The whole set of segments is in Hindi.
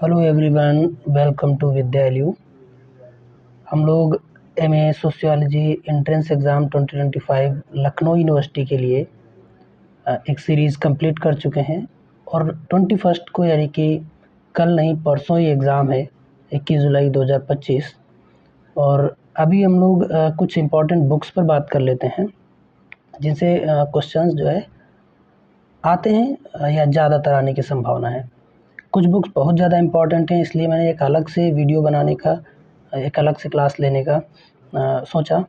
हेलो एवरीवन, वेलकम टू विद्यालय। हम लोग MA sociology entrance exam 2025 Lucknow university के लिए एक सीरीज़ कंप्लीट कर चुके हैं और 21 को यानी कि कल नहीं परसों ही एग्ज़ाम है, 21 जुलाई 2025। और अभी हम लोग कुछ इम्पोर्टेंट बुक्स पर बात कर लेते हैं जिनसे क्वेश्चंस जो है आते हैं या ज़्यादातर आने की संभावना है। कुछ बुक्स बहुत ज़्यादा इम्पोर्टेंट हैं, इसलिए मैंने एक अलग से वीडियो बनाने का, एक अलग से क्लास लेने का सोचा।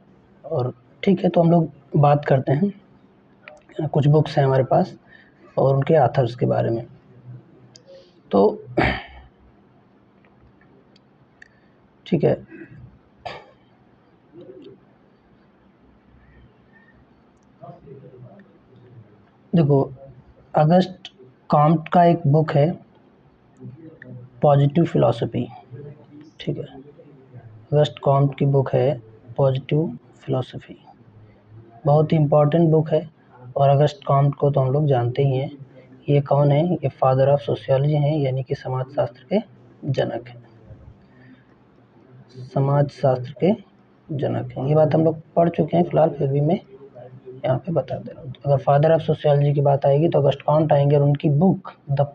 और ठीक है, तो हम लोग बात करते हैं। कुछ बुक्स हैं हमारे पास और उनके ऑथर्स के बारे में। तो ठीक है, देखो, अगस्ट कॉम्ट का एक बुक है पॉजिटिव फिलॉसफी। ठीक है, अगस्ट कॉम्ट की बुक है पॉजिटिव फिलॉसफी, बहुत ही इम्पोर्टेंट बुक है। और अगस्ट कॉम्ट को तो हम लोग जानते ही हैं। ये कौन है? ये फादर ऑफ सोशियोलॉजी हैं, यानी कि समाजशास्त्र के जनक हैं। समाजशास्त्र के जनक हैं, ये बात हम लोग पढ़ चुके हैं फिलहाल, फिर भी मैं यहाँ पे बता दे रहा हूँ। अगर फादर ऑफ सोशियोलॉजी की बात आएगी तो अगस्ट कॉम्ट आएंगे और उनकी बुक द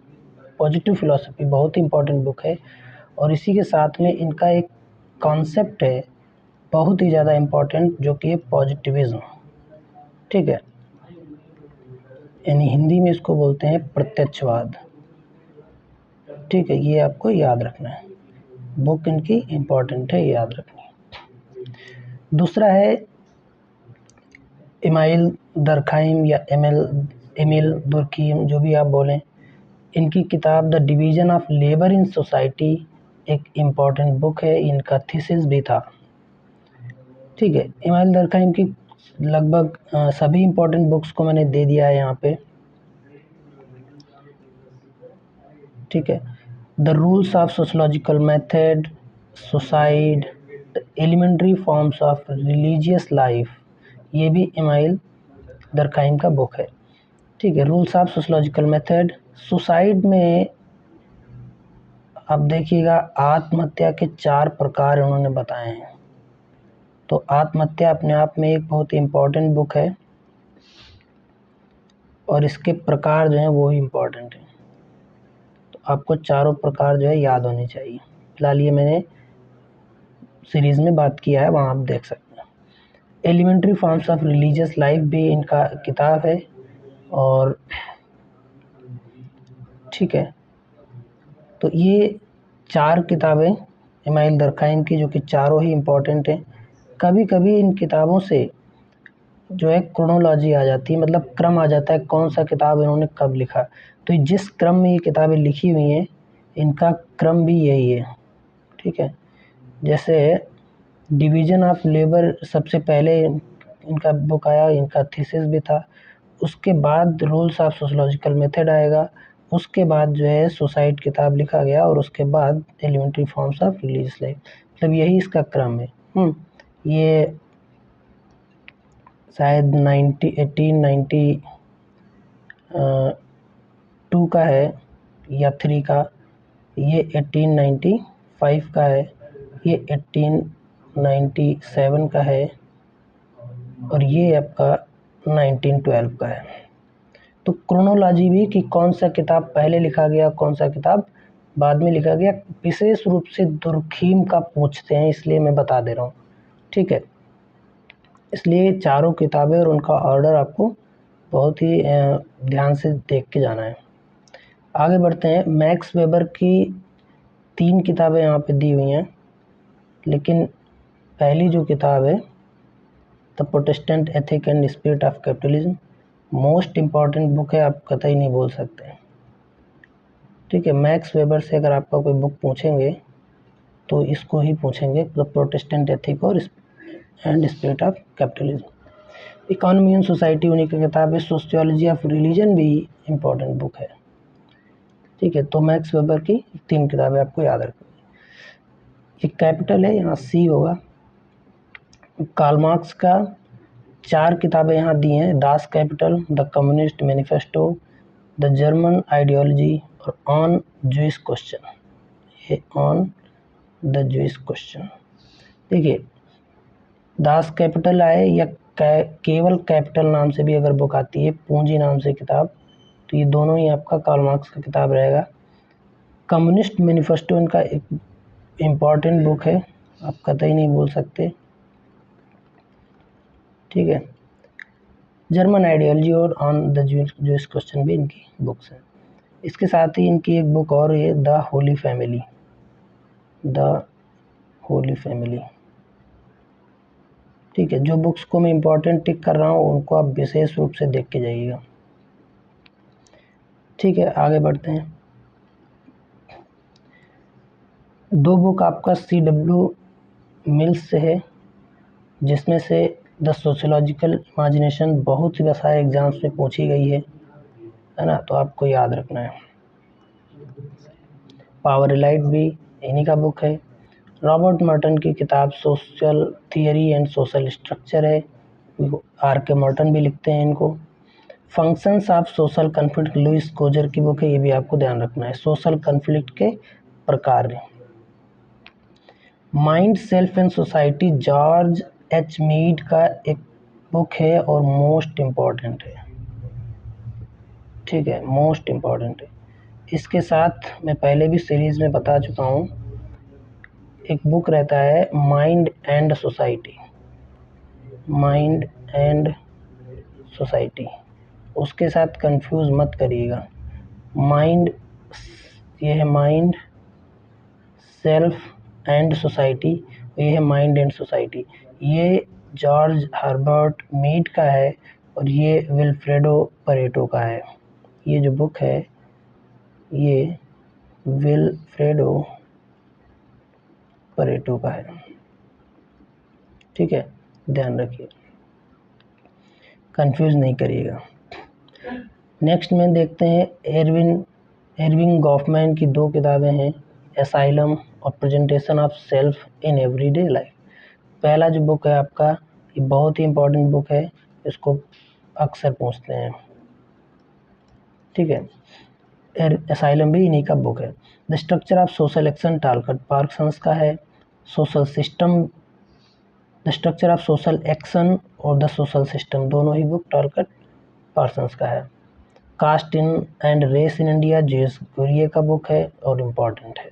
पॉजिटिव फिलॉसफी बहुत ही इम्पोर्टेंट बुक है। और इसी के साथ में इनका एक कॉन्सेप्ट है बहुत ही ज़्यादा इम्पोर्टेंट, जो कि है पॉजिटिविज्म। ठीक है, यानी हिंदी में इसको बोलते हैं प्रत्यक्षवाद। ठीक है, ये आपको याद रखना है, बुक इनकी इम्पोर्टेंट है, याद रखनी है। दूसरा है इमाइल दरखाइम या एमिल दुर्खीम, जो भी आप बोलें। इनकी किताब the division of labour in society एक इम्पॉर्टेंट बुक है, इनका थीसिस भी था। ठीक है, इमाइल दरखाइम की लगभग सभी इम्पोर्टेंट बुक्स को मैंने दे दिया है यहाँ पे। ठीक है, the rules of sociological method, suicide, the elementary forms of religious life, ये भी इमाइल दरखाइम का बुक है। ठीक है, rules of sociological method. Suicide में अब देखिएगा, आत्महत्या के 4 प्रकार उन्होंने बताए हैं। तो आत्महत्या अपने आप में एक बहुत इम्पोर्टेंट बुक है और इसके प्रकार जो हैं वो ही इम्पोर्टेंट हैं। तो आपको चारों प्रकार जो है याद होने चाहिए। फिलहाल ये मैंने सीरीज़ में बात किया है, वहाँ आप देख सकते हैं। Elementary forms of religious life भी इनका किताब है। और ठीक है, तो ये 4 किताबें इमाइल दरखाइम की, जो कि चारों ही इम्पोर्टेंट हैं। कभी कभी इन किताबों से जो है क्रोनोलॉजी आ जाती है, मतलब क्रम आ जाता है, कौन सा किताब इन्होंने कब लिखा। तो जिस क्रम में ये किताबें लिखी हुई हैं, इनका क्रम भी यही है। ठीक है, जैसे डिवीज़न ऑफ लेबर सबसे पहले इनका बुक आया, इनका थीसिस भी था। उसके बाद रूल्स ऑफ सोशोलॉजिकल मेथड आएगा, उसके बाद जो है सुसाइड किताब लिखा गया, और उसके बाद elementary forms of religious life. मतलब यही इसका क्रम है। ये शायद 1892 का है या 3 का, ये 1895 का है, ये 1897 का है, और ये आपका 1912 का है। तो क्रोनोलॉजी भी कि कौन सा किताब पहले लिखा गया, कौन सा किताब बाद में लिखा गया, विशेष रूप से दुर्खीम का पूछते हैं, इसलिए मैं बता दे रहा हूँ। ठीक है, इसलिए चारों किताबें और उनका ऑर्डर आपको बहुत ही ध्यान से देख के जाना है। आगे बढ़ते हैं। मैक्स वेबर की 3 किताबें यहाँ पे दी हुई हैं, लेकिन पहली जो किताब है the Protestant ethic and spirit of capitalism, most important book है, आप कतई नहीं बोल सकते। ठीक है, मैक्स वेबर से अगर आपका कोई बुक पूछेंगे तो इसको ही पूछेंगे, द प्रोटेस्टेंट एथिक और and spirit of capitalism. Economy and society उन्हीं की किताब है। सोशियोलॉजी ऑफ रिलीजन भी इम्पोर्टेंट बुक है। ठीक है, तो मैक्स वेबर की 3 किताबें आपको याद रखनी। एक कैपिटल है, यहाँ सी होगा। कार्ल मार्क्स का 4 किताबें यहाँ दी हैं, Das Kapital, the Communist Manifesto, the German Ideology और on Jewish question. On the Jewish question. देखिए, दास कैपिटल आए या केवल कैपिटल नाम से भी अगर बुक आती है, पूंजी नाम से किताब, तो ये दोनों ही आपका कार्ल मार्क्स का किताब रहेगा। कम्युनिस्ट मैनिफेस्टो इनका एक इम्पॉर्टेंट बुक है, आप कतई नहीं बोल सकते। ठीक है, जर्मन आइडियोलॉजी और ऑन द ज्यूइश क्वेश्चन भी इनकी बुक्स हैं। इसके साथ ही इनकी एक बुक और है, the Holi family. The Holi family, ठीक है। जो बुक्स को मैं इम्पोर्टेंट टिक कर रहा हूँ उनको आप विशेष रूप से देख के जाइएगा। ठीक है, आगे बढ़ते हैं। दो बुक आपका CW मिल्स से है, जिसमें से द सोशियोलॉजिकल इमेजिनेशन बहुत ही सारे एग्जाम्स में पूछी गई है ना, तो आपको याद रखना है। पावर एलाइट भी इन्हीं का बुक है। रॉबर्ट मर्टन की किताब social theory and social structure है, RK मर्टन भी लिखते हैं इनको। Functions of social conflict Lewis Coser की बुक है, ये भी आपको ध्यान रखना है। सोशल कन्फ्लिक्ट के प्रकार। Mind self and society George H Mead का एक बुक है और मोस्ट इम्पॉर्टेंट है। ठीक है, मोस्ट इम्पॉर्टेंट है। इसके साथ मैं पहले भी सीरीज में बता चुका हूँ, एक बुक रहता है mind and society. Mind and society, उसके साथ कंफ्यूज मत करिएगा। माइंड, ये है माइंड सेल्फ एंड सोसाइटी, ये है माइंड एंड सोसाइटी। ये जॉर्ज हर्बर्ट मीड का है और ये विल्फ्रेडो परेटो का है। ये जो बुक है ये विल्फ्रेडो परेटो का है। ठीक है, ध्यान रखिए, कंफ्यूज नहीं करिएगा। नेक्स्ट में देखते हैं एरविंग गॉफमैन की दो किताबें हैं, एसाइलम और presentation of self in everyday life. पहला जो बुक है आपका, ये बहुत ही इम्पोर्टेंट बुक है, इसको अक्सर पूछते हैं। ठीक है, एसाइलम भी इन्हीं का बुक है। The structure of social action Talcott Parsons का है। Social system, the structure of social action और द सोशल सिस्टम, दोनों ही बुक टालकट पार्सन्स का है। Caste in and race in India, GS Ghurye का बुक है और इम्पॉर्टेंट है।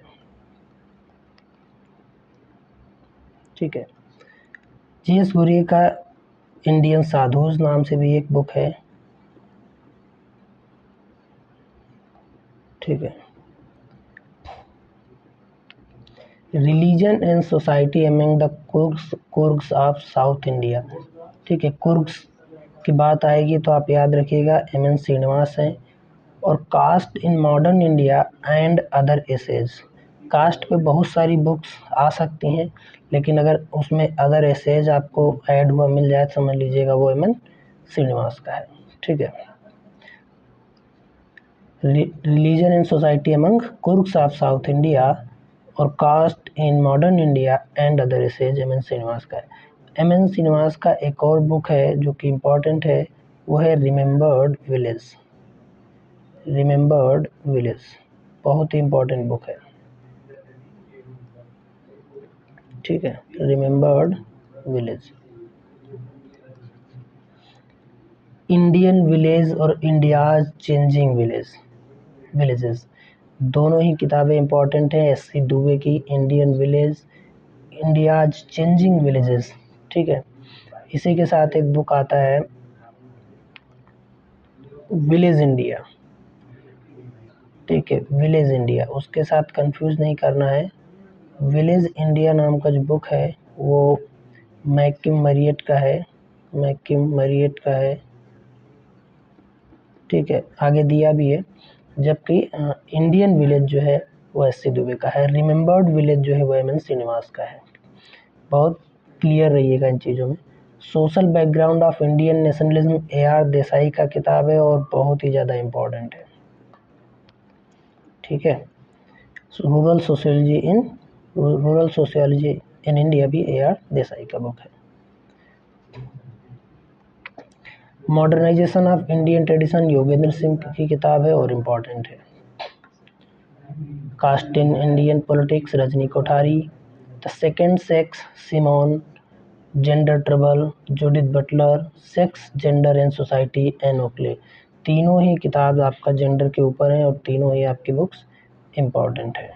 ठीक है, जेस गुरिये का इंडियन साधुज नाम से भी एक बुक है। ठीक है, religion and society among the Coorgs of South India. ठीक है, कुर्ग्स की बात आएगी तो आप याद रखिएगा MN श्रीनिवास हैं। और caste in modern India and other essays, caste पे बहुत सारी बुक्स आ सकती हैं, लेकिन अगर उसमें अदर एसेज आपको ऐड हुआ मिल जाए समझ लीजिएगा वो MN श्रीनिवास का है। ठीक है, religion and society among Coorgs of South India और caste in modern India and other essays MN Srinivas का है। MN श्रीनिवास का एक और बुक है जो कि इम्पोर्टेंट है, वो है रिमेम्बर्ड विलेज। रिमेम्बर्ड विलेज बहुत ही इम्पोर्टेंट बुक है। ठीक है, रिमेम्बर्ड विलेज। इंडियन विलेज और इंडियाज चेंजिंग विलेजेस, दोनों ही किताबें इम्पोर्टेंट हैं। SC दुबे की Indian village, India's changing villages. ठीक है, इसी के साथ एक बुक आता है विलेज इंडिया। ठीक है, विलेज इंडिया, उसके साथ कंफ्यूज नहीं करना है। विलेज इंडिया नाम का जो बुक है वो मैकिम मरियट का है। मैकिम मरियट का है। ठीक है, आगे दिया भी है। जबकि इंडियन विलेज जो है वो SC दुबे का है। रिमेम्बर्ड विलेज जो है वो MN श्रीनिवास का है। बहुत क्लियर रहिएगा इन चीज़ों में। Social background of Indian nationalism AR Desai का किताब है और बहुत ही ज़्यादा इम्पोर्टेंट है। ठीक है, रूरल सोशियोलॉजी इन इंडिया भी AR देसाई का बुक है। Modernisation of Indian tradition Yogendra Singh की किताब है और इम्पोर्टेंट है। Caste in Indian politics Rajni Kothari, the second sex Simone, gender trouble Judith Butler, sex gender and society Ann Oakley. तीनों ही किताब आपका जेंडर के ऊपर हैं और तीनों ही आपकी बुक्स इम्पॉर्टेंट है,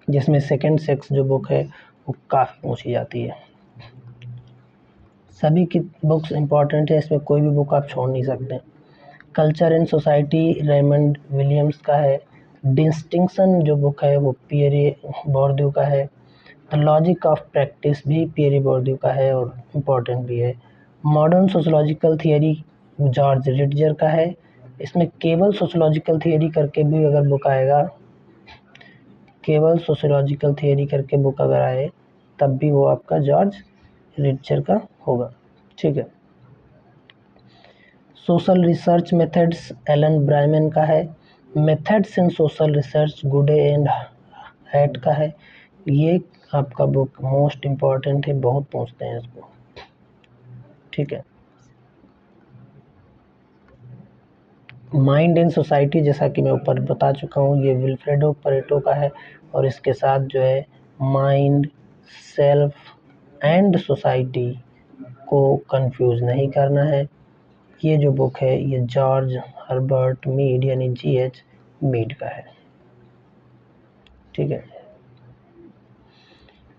जिसमें सेकेंड सेक्स जो बुक है वो काफ़ी पूछी जाती है। सभी की बुक्स इम्पॉर्टेंट है, इसमें कोई भी बुक आप छोड़ नहीं सकते। Culture and society Raymond Williams का है। डिस्टिंक्शन जो बुक है वो पियरे बोर्दियू का है। द लॉजिक ऑफ प्रैक्टिस भी पियरे बोर्दियू का है और इम्पॉर्टेंट भी है। मॉडर्न सोशोलॉजिकल थियरी जॉर्ज रिटजर का है। इसमें केवल सोशोलॉजिकल थियरी करके भी अगर बुक आएगा, केवल सोशोलॉजिकल थियरी करके बुक अगर आए तब भी वो आपका जॉर्ज रिटजर का होगा। ठीक है। सोशल रिसर्च मेथड्स एलन ब्राइमन का है। मेथड्स इन सोशल रिसर्च गुडे एंड हैट का है। ये आपका बुक मोस्ट इम्पॉर्टेंट है, बहुत पूछते हैं इसको। ठीक है। माइंड एंड सोसाइटी जैसा कि मैं ऊपर बता चुका हूँ, ये विल्फ्रेडो परेटो का है और इसके साथ जो है माइंड, सेल्फ एंड सोसाइटी को कंफ्यूज नहीं करना है। ये जो बुक है ये जॉर्ज हर्बर्ट मीड यानी GH मीड का है। ठीक है।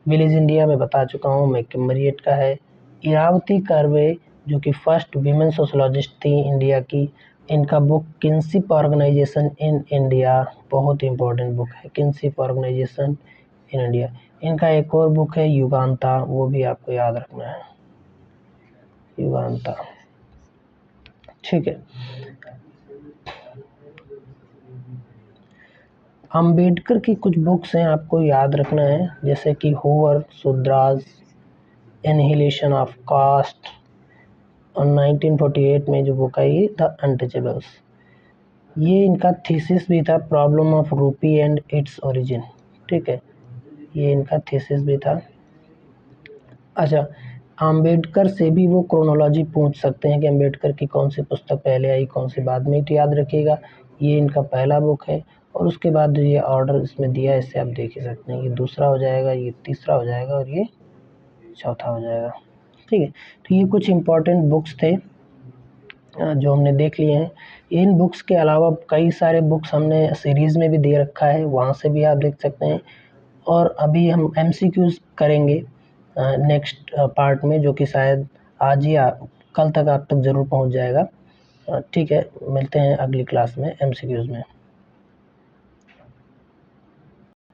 विलेज इंडिया में बता चुका हूँ, मैकमरिएट का है। इरावती कर्वे जो कि फर्स्ट वीमेन सोशोलॉजिस्ट थी इंडिया की, इनका book kinship organisation in India बहुत इंपॉर्टेंट बुक है, किनशिप ऑर्गेनाइजेशन इन इंडिया। इनका एक और बुक है युगांता, वो भी आपको याद रखना है, युगांता। ठीक है। अंबेडकर की कुछ बुक्स हैं आपको याद रखना है, जैसे कि Hoover Shudras, annihilation of cast, और 1948 में जो बुक आई द अनटचेबल्स। ये इनका थीसिस भी था, problem of rupee and its origin. ठीक है, ये इनका थीसिस भी था। अच्छा, अंबेडकर से भी वो क्रोनोलॉजी पूछ सकते हैं कि अंबेडकर की कौन सी पुस्तक पहले आई कौन सी बाद में, तो याद रखिएगा ये इनका पहला बुक है और उसके बाद जो ये ऑर्डर इसमें दिया है इससे आप देख ही सकते हैं, ये दूसरा हो जाएगा, ये तीसरा हो जाएगा और ये चौथा हो जाएगा। ठीक है, तो ये कुछ इम्पोर्टेंट बुक्स थे जो हमने देख लिए हैं। इन बुक्स के अलावा कई सारे बुक्स हमने सीरीज़ में भी दे रखा है, वहाँ से भी आप देख सकते हैं। और अभी हम MCQs करेंगे नेक्स्ट पार्ट में, जो कि शायद आज या कल तक आप तक ज़रूर पहुँच जाएगा। ठीक है, मिलते हैं अगली क्लास में MCQs में।